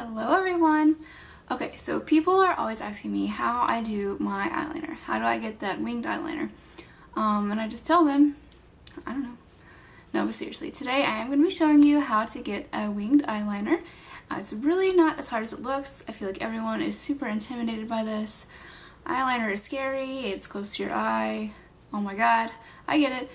Hello everyone! Okay, so people are always asking me how I do my eyeliner. How do I get that winged eyeliner? And I just tell them, I don't know. No, but seriously, today I am going to be showing you how to get a winged eyeliner. It's really not as hard as it looks. I feel like everyone is super intimidated by this. Eyeliner is scary, it's close to your eye. Oh my god, I get it.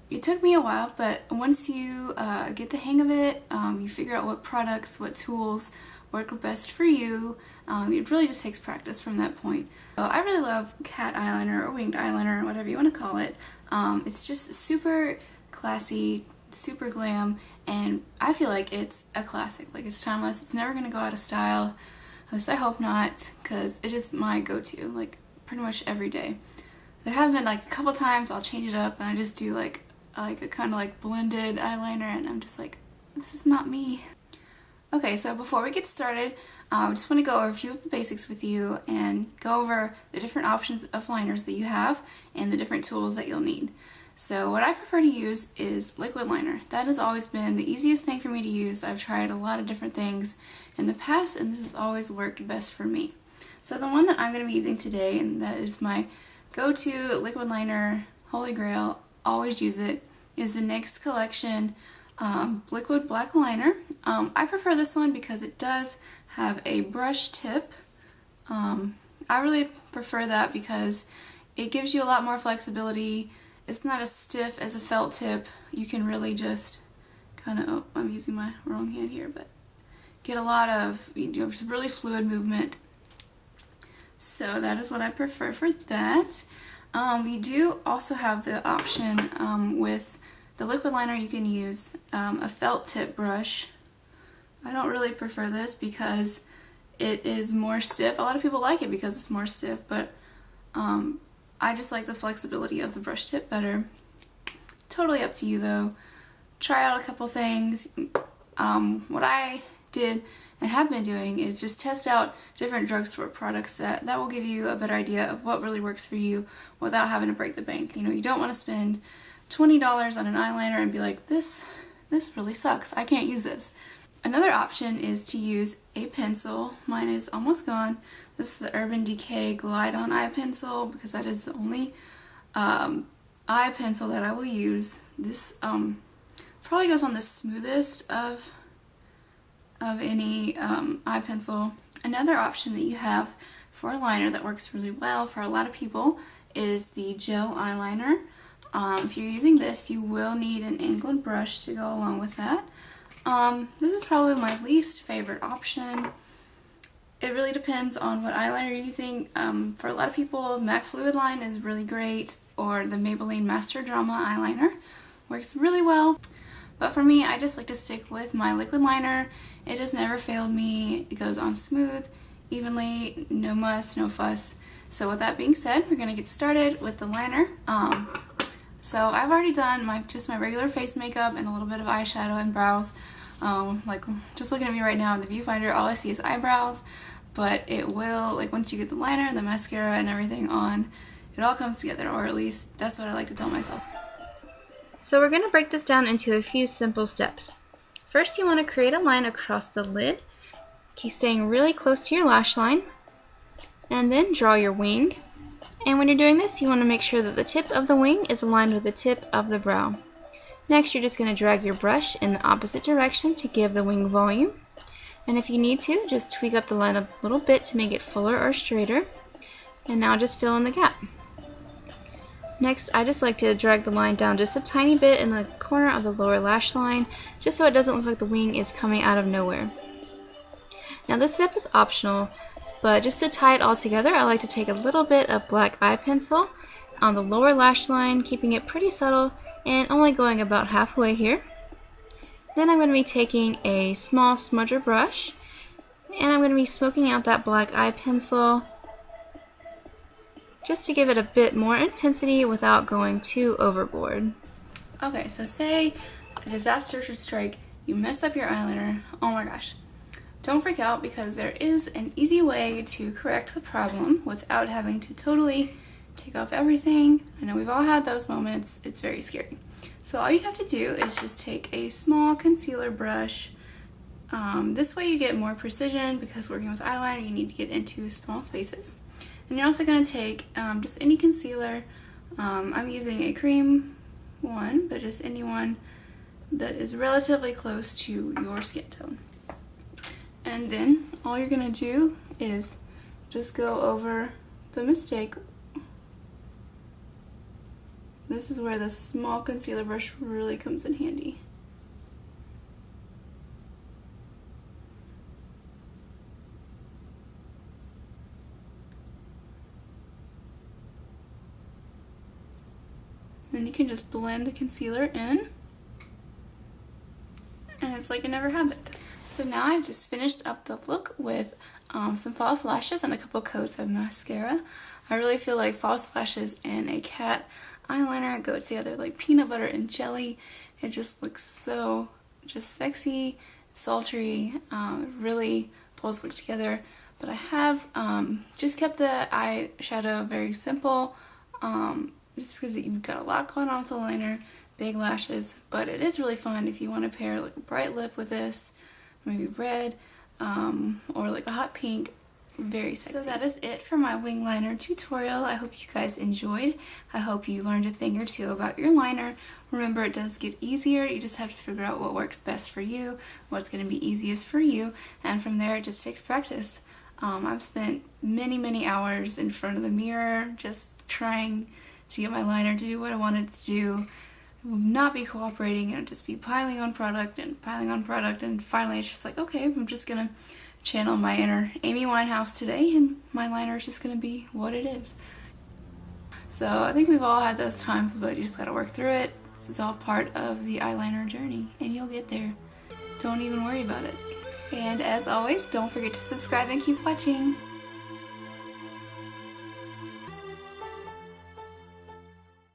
It took me a while, but once you get the hang of it, you figure out what products, what tools work best for you. It really just takes practice from that point. So I really love cat eyeliner or winged eyeliner, whatever you want to call it. It's just super classy, super glam, and I feel like it's a classic. Like, it's timeless. It's never going to go out of style. At least I hope not, because it is my go-to, like, pretty much every day. There have been like a couple times I'll change it up and I just do like a kind of like blended eyeliner, and I'm just like, this is not me. Okay, so before we get started, I just want to go over a few of the basics with you and go over the different options of liners that you have and the different tools that you'll need. So what I prefer to use is liquid liner. That has always been the easiest thing for me to use. I've tried a lot of different things in the past and this has always worked best for me. So the one that I'm going to be using today, and that is my go-to liquid liner, holy grail, always use it, is the NYX Collection liquid black liner. I prefer this one because it does have a brush tip. I really prefer that because it gives you a lot more flexibility. It's not as stiff as a felt tip. You can really just kind of, oh, I'm using my wrong hand here, but get a lot of, really fluid movement. So that is what I prefer for that. You do also have the option with the liquid liner. You can use a felt tip brush. I don't really prefer this because it is more stiff. A lot of people like it because it's more stiff, but I just like the flexibility of the brush tip better. Totally up to you though. Try out a couple things. What I did and have been doing is just test out different drugstore products that will give you a better idea of what really works for you without having to break the bank. You know, you don't want to spend $20 on an eyeliner and be like, this really sucks, I can't use this. Another option is to use a pencil. Mine is almost gone. This is the Urban Decay Glide On Eye Pencil because that is the only eye pencil that I will use. This probably goes on the smoothest of any eye pencil. Another option that you have for a liner that works really well for a lot of people is the gel eyeliner. If you're using this, you will need an angled brush to go along with that. This is probably my least favorite option. It really depends on what eyeliner you're using. For a lot of people, MAC Fluid Line is really great, or the Maybelline Master Drama eyeliner works really well. But for me, I just like to stick with my liquid liner. It has never failed me. It goes on smooth, evenly, no muss, no fuss. So with that being said, we're going to get started with the liner. So I've already done just my regular face makeup and a little bit of eyeshadow and brows. Like, just looking at me right now in the viewfinder, all I see is eyebrows. But it will, like, once you get the liner, the mascara, and everything on, it all comes together, or at least that's what I like to tell myself. So we're going to break this down into a few simple steps. First, you want to create a line across the lid, staying really close to your lash line, and then draw your wing. And when you're doing this, you want to make sure that the tip of the wing is aligned with the tip of the brow. Next, you're just going to drag your brush in the opposite direction to give the wing volume. And if you need to, just tweak up the line a little bit to make it fuller or straighter. And now just fill in the gap. Next, I just like to drag the line down just a tiny bit in the corner of the lower lash line, just so it doesn't look like the wing is coming out of nowhere. Now this step is optional, but just to tie it all together, I like to take a little bit of black eye pencil on the lower lash line, keeping it pretty subtle and only going about halfway here. Then I'm going to be taking a small smudger brush, and I'm going to be smoking out that black eye pencil just to give it a bit more intensity without going too overboard. Okay, so say a disaster should strike, you mess up your eyeliner, oh my gosh. Don't freak out, because there is an easy way to correct the problem without having to totally take off everything. I know we've all had those moments, it's very scary. So all you have to do is just take a small concealer brush, This way you get more precision, because working with eyeliner you need to get into small spaces. And you're also going to take just any concealer. I'm using a cream one, but just any one that is relatively close to your skin tone. And then all you're going to do is just go over the mistake. This is where the small concealer brush really comes in handy. Then you can just blend the concealer in, and it's like it never happened. So now I've just finished up the look with some false lashes and a couple coats of mascara. I really feel like false lashes and a cat eyeliner go together like peanut butter and jelly. It just looks so just sexy, sultry, really pulls the look together. But I have just kept the eyeshadow very simple, just because you've got a lot going on with the liner, big lashes, but it is really fun if you want to pair like a bright lip with this, maybe red, or like a hot pink. Very sexy. So that is it for my wing liner tutorial. I hope you guys enjoyed. I hope you learned a thing or two about your liner. Remember, it does get easier. You just have to figure out what works best for you, what's going to be easiest for you, and from there it just takes practice. I've spent many hours in front of the mirror just trying to get my liner to do what I wanted to do. It would not be cooperating, and it would just be piling on product, and finally it's just like, okay, I'm just gonna channel my inner Amy Winehouse today, and my liner is just gonna be what it is. So I think we've all had those times, but you just gotta work through it. It's all part of the eyeliner journey, and you'll get there. Don't even worry about it. And as always, don't forget to subscribe and keep watching.